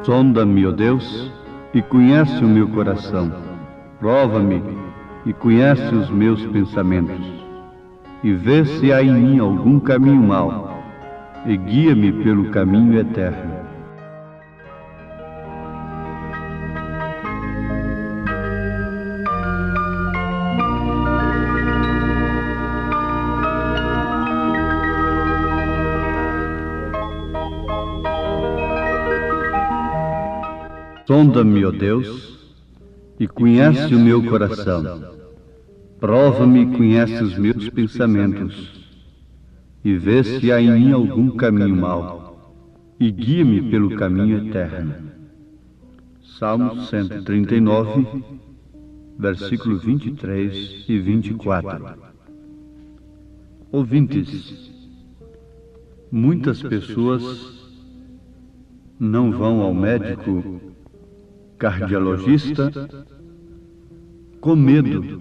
Sonda-me, ó Deus, e conhece o meu coração. Prova-me e conhece os meus pensamentos. E vê se há em mim algum caminho mau, e guia-me pelo caminho eterno. Sonda-me, ó Deus, e conhece o meu coração. Prova-me e conhece os meus pensamentos. E vê se há em mim algum caminho mau, e guia-me pelo caminho eterno. Salmo 139, versículo 23 e 24. Ouvintes, muitas pessoas não vão ao médico cardiologista com medo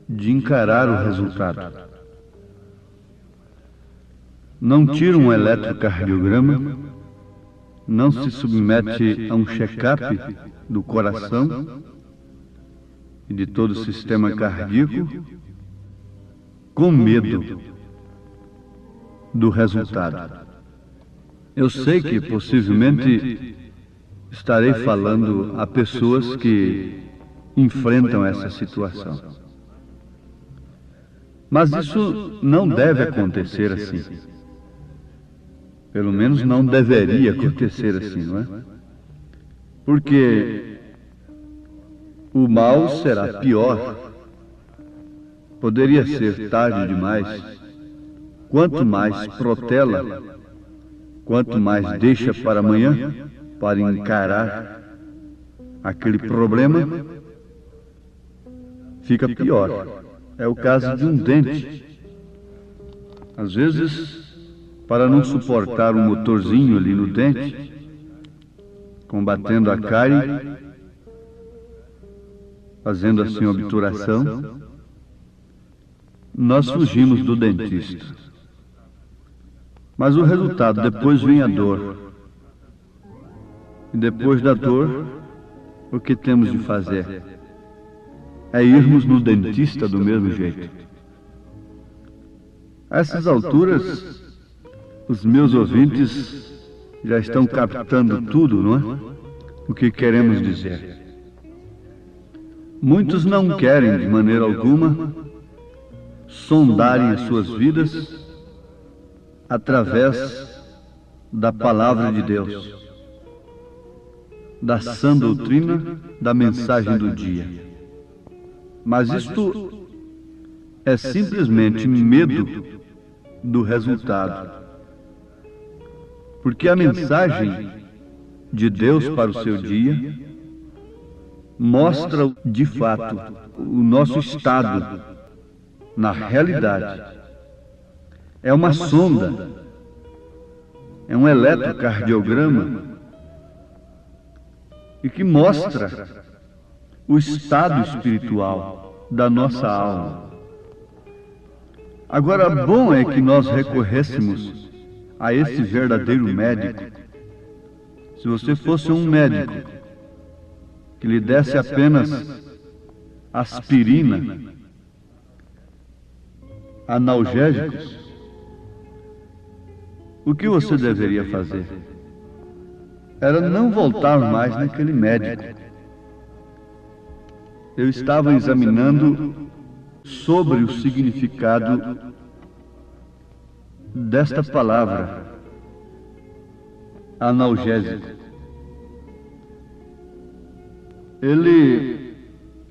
de encarar o resultado. Não tira um eletrocardiograma, não se submete a um check-up do coração e de todo o sistema cardíaco com medo do resultado. Eu sei que possivelmente estarei falando a pessoas que enfrentam essa situação. Mas isso não deve acontecer assim. Pelo menos não deveria acontecer assim, não é? Porque o mal será pior. Poderia ser tarde demais. Quanto mais protela, quanto mais deixa para amanhã, para encarar aquele problema, fica pior. É o caso de um dente. Às vezes, para não suportar um motorzinho ali no dente, combatendo a cárie, fazendo assim obturação, nós fugimos do dentista. Mas o resultado, depois vem a dor. E depois da dor, o que temos de fazer? É irmos no dentista do mesmo jeito. A essas alturas, os meus ouvintes já estão captando tudo, não é? O que queremos dizer. Muitos não querem, de maneira alguma, sondarem as suas vidas através da palavra de Deus, da sã doutrina, da mensagem do dia. Mas isto é simplesmente medo do resultado. Porque a mensagem de Deus para o seu dia mostra de fato o nosso estado na realidade. É uma sonda, é um eletrocardiograma e que mostra o estado espiritual da nossa alma. Agora, bom é que nós recorrêssemos a esse verdadeiro médico. Se você fosse um médico que lhe desse apenas aspirina, analgésicos, o que você deveria fazer? Era não voltar mais naquele médico. Eu estava examinando sobre o significado desta palavra, analgésico. Ele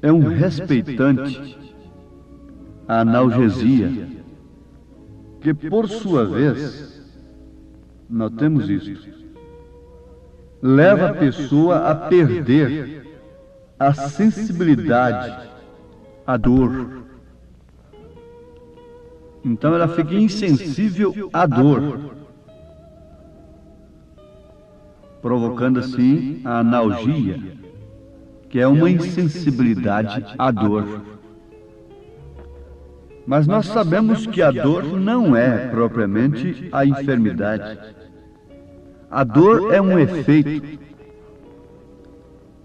é um respeitante à analgesia, que por sua vez, notemos isto, leva a pessoa a perder a sensibilidade à dor. Então ela fica insensível à dor. provocando assim a analgia, que é uma insensibilidade à dor. Mas nós sabemos que a dor não é propriamente a enfermidade. A dor é um efeito,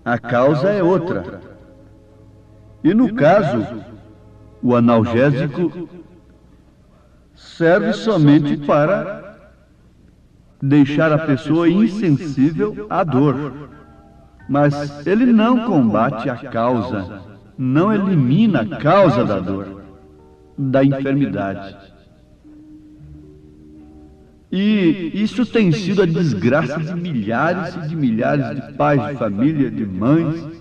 a causa é outra. E no caso, o analgésico serve somente para deixar a pessoa insensível à dor. Mas ele não combate a causa, não elimina a causa da dor, da enfermidade. E isso tem sido a desgraça de milhares e de milhares de pais de família, de mães,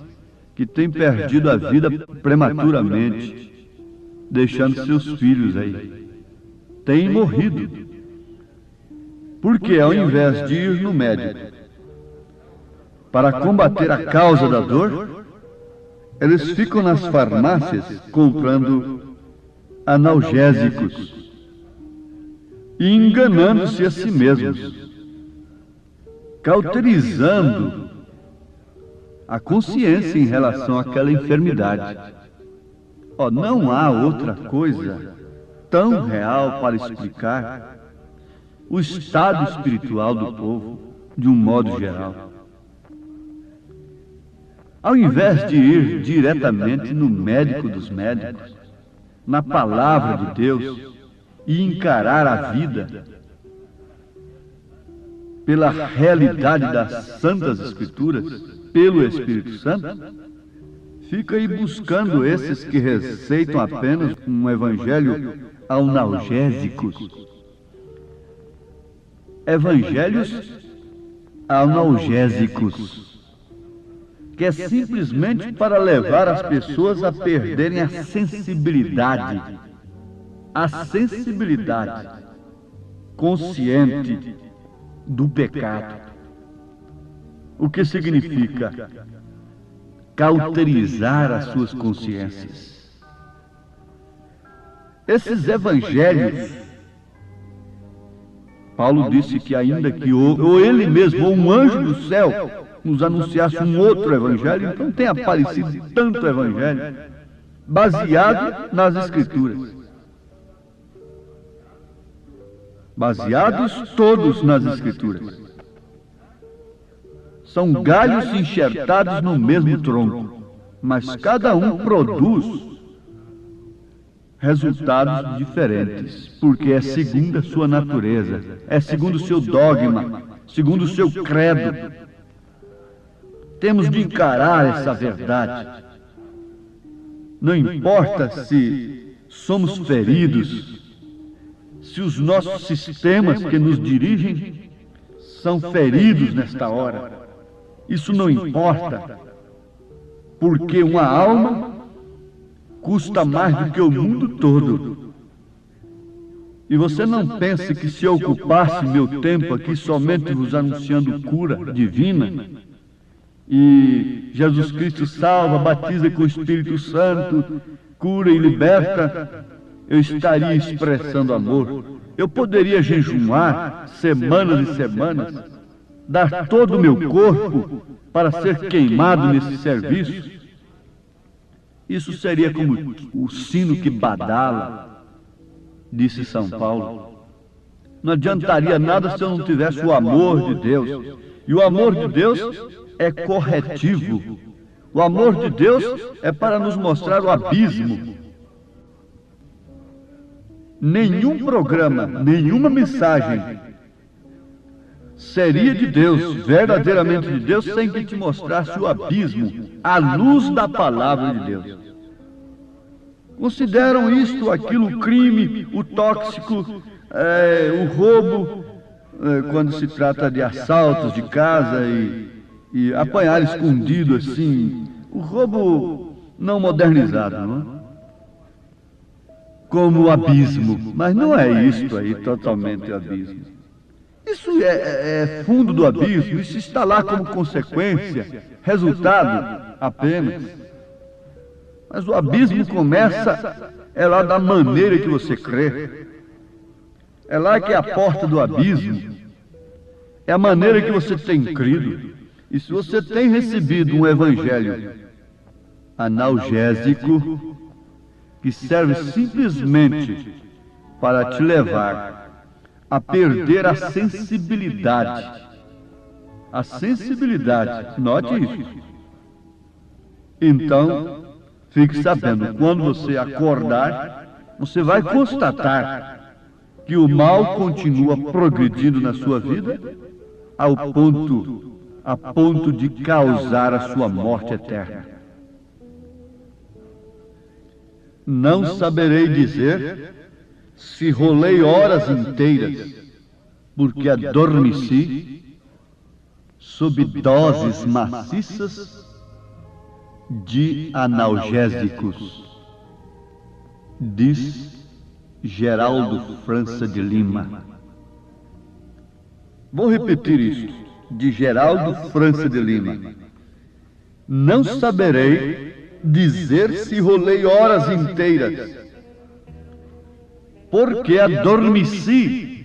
que têm perdido a vida prematuramente, deixando seus filhos aí. Têm morrido. Porque ao invés de ir no médico para combater a causa da dor, eles ficam nas farmácias comprando analgésicos e enganando-se a si mesmos, cauterizando a consciência em relação àquela enfermidade. Não há outra coisa tão real para explicar o estado espiritual do povo de um modo geral. Ao invés de ir diretamente no médico dos médicos, na palavra de Deus, e encarar a vida pela realidade das Santas Escrituras, pelo Espírito Santo, fica aí buscando esses que receitam apenas um evangelho analgésicos. Evangelhos analgésicos, que é simplesmente para levar as pessoas a perderem a sensibilidade consciente do pecado. O que significa cauterizar as suas consciências. Esses evangelhos, Paulo disse que ainda que ou ele mesmo, ou um anjo do céu, nos anunciasse um outro evangelho, então tem aparecido tanto evangelho, baseado nas Escrituras. Baseados todos nas Escrituras. São galhos enxertados no mesmo tronco, mas cada um produz resultados diferentes, porque é segundo a sua natureza, é segundo o seu dogma, segundo o seu credo. Temos de encarar essa verdade. Não importa se somos feridos, se os nossos sistemas que nos dirigem são feridos nesta hora. Isso não importa, porque uma alma custa mais do que o mundo todo. E você não pense que se eu ocupasse meu tempo aqui somente vos anunciando cura divina, e Jesus Cristo salva, batiza com o Espírito Santo, cura e liberta, eu estaria expressando amor. Eu poderia jejuar semanas e semanas, dar todo o meu corpo para ser queimado nesse serviço. Isso seria como o sino que badala, disse São Paulo. Não adiantaria nada se eu não tivesse o amor de Deus. E o amor de Deus é corretivo. O amor de Deus é para nos mostrar o abismo. Nenhum programa, nenhuma mensagem seria de Deus, verdadeiramente de Deus, sem que te mostrasse o abismo, à luz da palavra de Deus. Consideram isto, aquilo, o crime, o tóxico, o roubo, quando se trata de assaltos de casa e apanhar escondido assim, o roubo não modernizado, não é? Como o abismo, mas não é isto aí totalmente o abismo. Isso é fundo do abismo, isso está lá como consequência, resultado apenas. Mas o abismo começa, é lá da maneira que você crê. É lá que é a porta do abismo. é a maneira que você tem crido. E se você tem recebido um evangelho analgésico, que serve simplesmente para te levar a perder a sensibilidade. A sensibilidade, note isso. Então, fique sabendo, quando você acordar, você vai constatar que o mal continua progredindo na sua vida a ponto de causar a sua morte eterna. Não saberei dizer se rolei horas inteiras, porque adormeci sob doses maciças de analgésicos, diz Geraldo França de Lima. Vou repetir isso, de Geraldo França de Lima. Não saberei dizer se rolei horas inteiras, porque adormeci.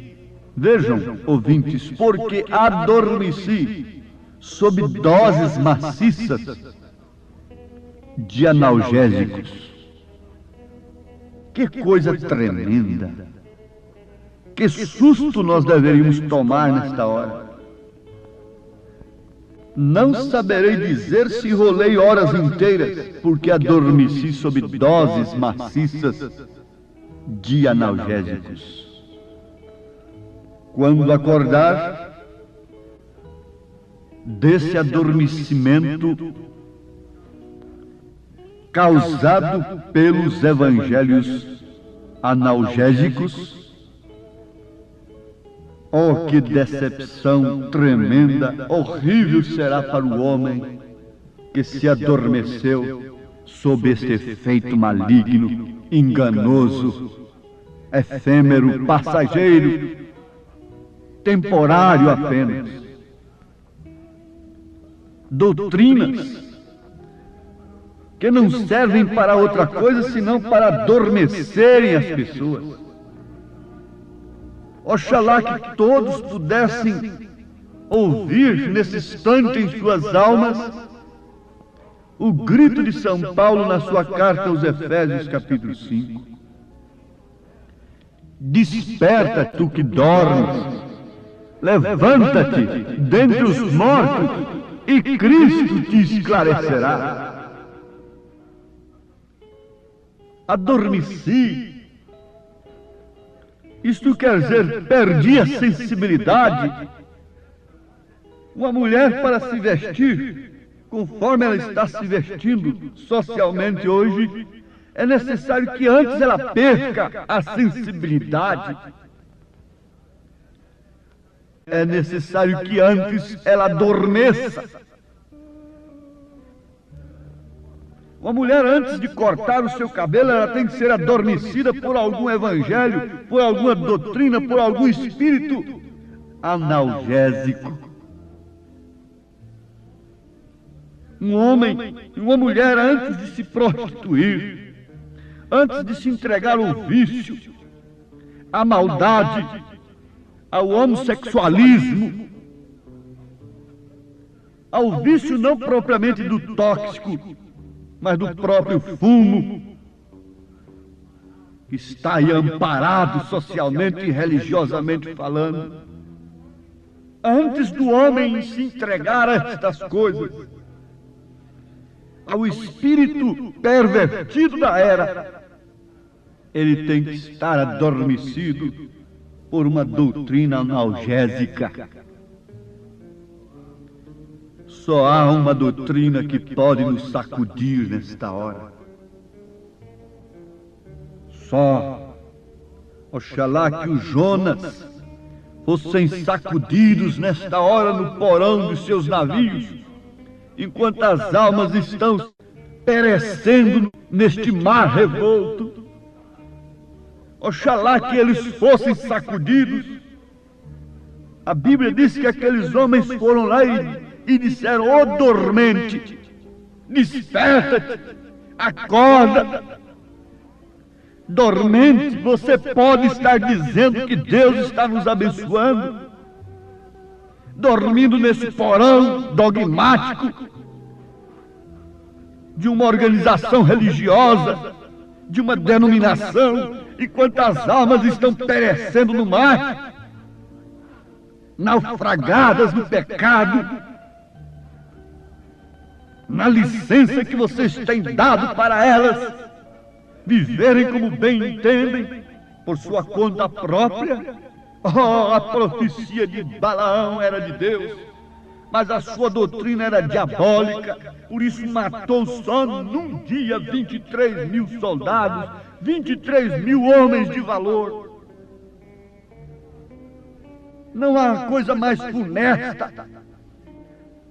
Vejam, ouvintes, porque adormeci sob doses maciças de analgésicos. Que coisa tremenda! Que susto nós deveríamos tomar nesta hora! Não saberei dizer se rolei horas inteiras, porque adormeci sob doses maciças de analgésicos. Quando acordar desse adormecimento causado pelos evangelhos analgésicos, oh, que decepção tremenda, horrível será para o homem que se adormeceu sob este efeito maligno, enganoso, efêmero, passageiro, temporário apenas. Doutrinas que não servem para outra coisa senão para adormecerem as pessoas. Oxalá que todos pudessem ouvir nesse instante em suas almas o grito de São Paulo na sua carta aos Efésios, capítulo 5. Desperta, tu que dormes, levanta-te dentre os mortos e Cristo te esclarecerá. Adormeci. Isto quer dizer, perdi a sensibilidade. Uma mulher, para se vestir conforme ela está se vestindo socialmente hoje, é necessário que antes ela perca a sensibilidade. É necessário que antes ela adormeça. Uma mulher, antes de cortar o seu cabelo, ela tem que ser adormecida por algum evangelho, por alguma doutrina, por algum espírito analgésico. Um homem e uma mulher, antes de se prostituir, antes de se entregar ao vício, à maldade, ao homossexualismo, ao vício não propriamente do tóxico, mas do próprio fumo, que está aí amparado socialmente e religiosamente falando. Antes do homem se entregar a estas coisas, ao espírito pervertido da era, ele tem que estar adormecido por uma doutrina analgésica. Só há uma doutrina que pode nos sacudir nesta hora. Só. Oxalá que os Jonas fossem sacudidos nesta hora no porão dos seus navios, enquanto as almas estão perecendo neste mar revolto. Oxalá que eles fossem sacudidos. A Bíblia diz que aqueles homens foram lá e disseram: ó dormente, desperta-te, acorda. Dormente, você pode estar dizendo que Deus está nos abençoando. dormindo nesse porão dogmático de uma organização religiosa, de uma denominação, enquanto as almas estão perecendo no mar, naufragadas no pecado, na licença que vocês têm dado para elas viverem como bem entendem, por sua conta própria. Oh, a profecia de Balaão era de Deus, mas a sua doutrina era diabólica, por isso matou só num dia 23 mil soldados, 23 mil homens de valor. Não há coisa mais funesta,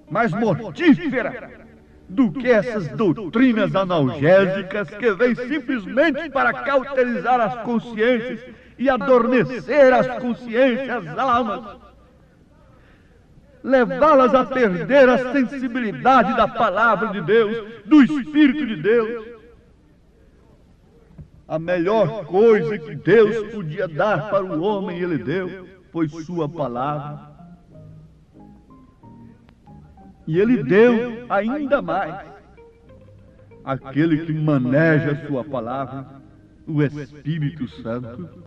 mais mortífera do que essas doutrinas analgésicas que vêm simplesmente para cauterizar as consciências e adormecer as consciências, as almas, levá-las a perder a sensibilidade da palavra de Deus, do Espírito de Deus. A melhor coisa que Deus podia dar para o homem, Ele deu, foi sua palavra. E Ele deu ainda mais aquele que maneja a sua palavra, o Espírito Santo.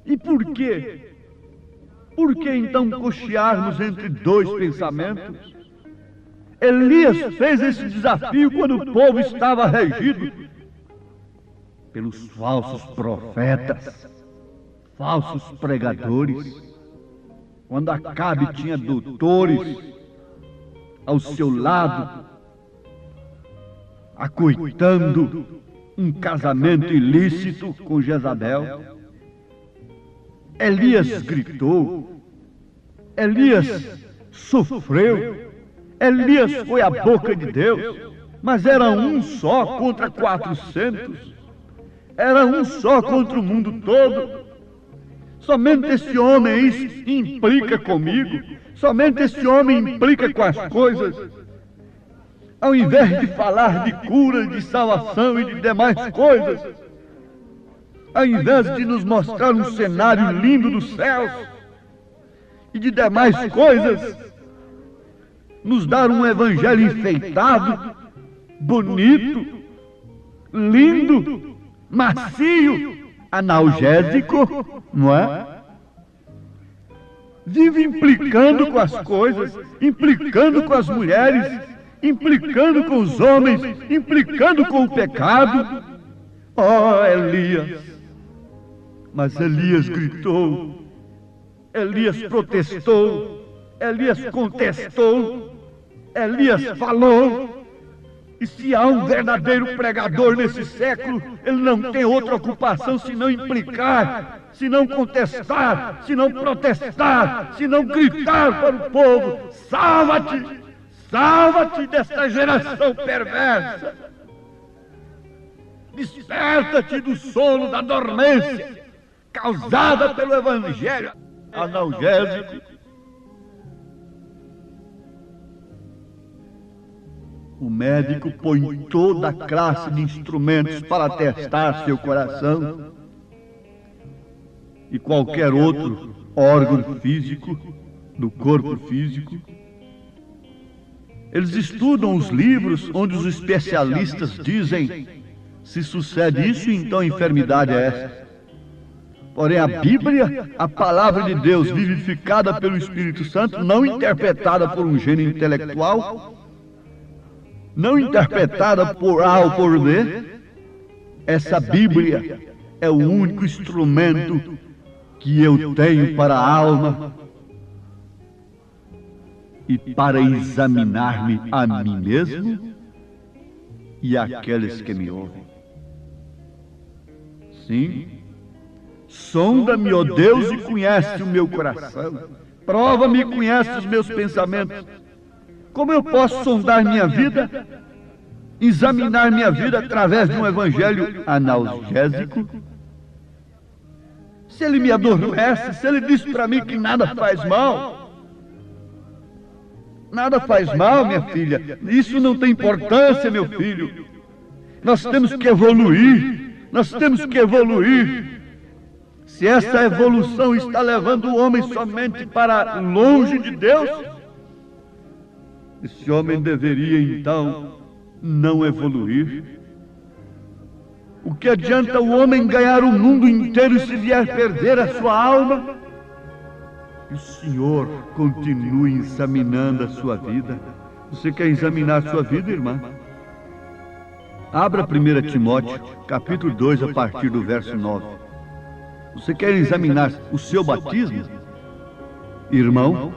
E por quê? Por que então cochearmos entre dois pensamentos? Elias fez esse desafio quando o povo estava regido pelos falsos profetas, falsos pregadores, quando Acabe tinha doutores ao seu lado, acoitando um casamento ilícito com Jezabel. Elias gritou, Elias sofreu, Elias foi a boca de Deus, mas era um só contra 400, era um só contra o mundo todo. Somente esse homem implica comigo, somente esse homem implica com as coisas. Ao invés de falar de cura, de salvação e de demais coisas, ao invés de nos mostrar um cenário lindo dos céus e de demais coisas, nos dar um evangelho enfeitado, bonito, lindo, macio, analgésico, não é? Vive implicando com as coisas, implicando com as mulheres, implicando com os homens, implicando com o pecado. Oh, Elias! Mas Elias gritou, Elias protestou, Elias contestou, Elias falou. E se há um verdadeiro pregador nesse século, ele não tem outra ocupação senão implicar, se não contestar, se não protestar, se não gritar para o povo: salva-te, salva-te desta geração perversa, desperta-te do sono, da dormência causada pelo evangelho analgésico. O médico põe toda a classe de instrumentos para testar seu coração e qualquer outro órgão físico do corpo físico. Eles estudam os livros onde os especialistas dizem: se sucede isso, então a enfermidade é essa. Porém, a Bíblia, a palavra de Deus vivificada pelo Espírito Santo, não interpretada por um gênio intelectual, não interpretada por A ou por B, essa Bíblia é o único instrumento que eu tenho para a alma e para examinar-me a mim mesmo e àqueles que me ouvem. Sim, sonda-me, ó Deus, e conhece o meu coração. Prova-me e conhece os meus pensamentos. Como eu posso sondar minha vida, examinar minha vida através de um evangelho analgésico? Se ele me adormece, se ele diz para mim que nada faz mal, nada faz mal, minha filha, isso não tem importância, meu filho. Nós temos que evoluir, nós temos que evoluir. Se essa evolução está levando o homem somente para longe de Deus, esse homem deveria então não evoluir. O que adianta o homem ganhar o mundo inteiro se vier perder a sua alma? Que o Senhor continue examinando a sua vida. Você quer examinar a sua vida, irmã? Abra 1 Timóteo, capítulo 2, a partir do verso 9. Você quer examinar o seu batismo? Irmão,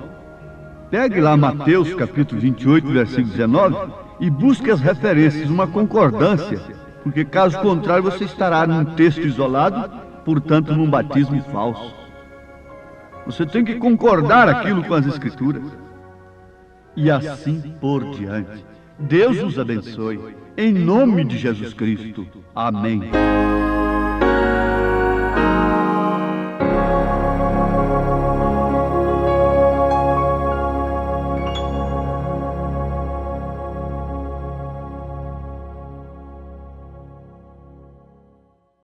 pegue lá Mateus, capítulo 28, versículo 19, e busque as referências, uma concordância, porque caso contrário você estará num texto isolado, portanto num batismo falso. Você tem que concordar aquilo com as Escrituras. E assim por diante. Deus os abençoe. Em nome de Jesus Cristo. Amém.